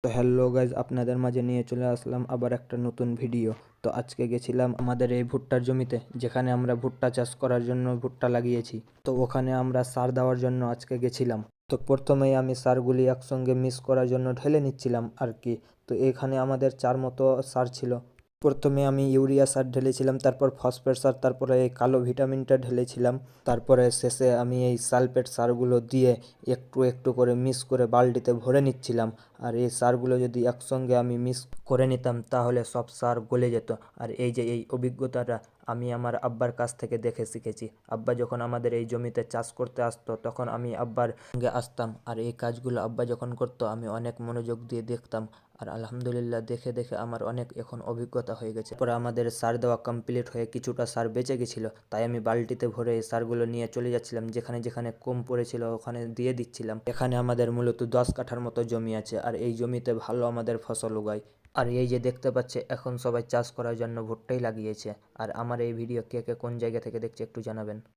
তো hello guys, আপনাদের মাঝে নিয়ে চলে আসলাম আবার একটা নতুন ভিডিও। তো আজকে গেছিলাম আমাদের এই ভুট্টার জমিতে, যেখানে আমরা ভুট্টা চাষ করার জন্য ভুট্টা লাগিয়েছি। তো ওখানে আমরা সার দেওয়ার জন্য আজকে গেছিলাম। তো প্রথমেই আমি সারগুলি একসঙ্গে মিক্স করার জন্য ঢেলে নিচ্ছিলাম আর কি। তো এখানে আমাদের 4 মতো সার ছিল। প্রথমে আমি ইউরিয়া সার ঢেলেছিলাম, তারপর ফসফেট সার, তারপরে এই কালো ভিটামিনটা ঢেলেছিলাম, তারপরে শেষে আমি এই সালফেট সারগুলো দিয়ে একটু একটু করে মিক্স করে বালতিতে ভরে নিচ্ছিলাম। আর এই সারগুলো যদি একসঙ্গে আমি মিক্স করে নিতাম তাহলে সব সার গলে যেত। আর এই অভিজ্ঞতাটা আমি আমার আব্বার কাছ থেকে দেখে শিখেছি। আব্বা যখন আমাদের এই জমিতে চাষ করতে আসতো তখন আমি আব্বার সঙ্গে আসতাম, আর এই কাজগুলো আব্বা যখন করতো আমি অনেক মনোযোগ দিয়ে দেখতাম। আর আলহামদুলিল্লাহ দেখে দেখে আমার অনেক এখন অভিজ্ঞতা হয়ে গেছে। পরে আমাদের সার দেওয়া কমপ্লিট হয়ে কিছুটা সার বেঁচে গেছিলো, তাই আমি বালতিতে ভরে এই সারগুলো নিয়ে চলে যাচ্ছিলাম, যেখানে যেখানে কম পড়েছিল ওখানে দিয়ে দিচ্ছিলাম। এখানে আমাদের মূলত 10 কাঠার মতো জমি আছে, আর এই জমিতে ভালো আমাদের ফসল উগায়। আর এই যে দেখতে পাচ্ছে এখন সবাই চাষ করার জন্য ভুট্টাই লাগিয়েছে। আর আমার এই ভিডিও কে কে কোন জায়গা থেকে দেখছে একটু জানাবেন।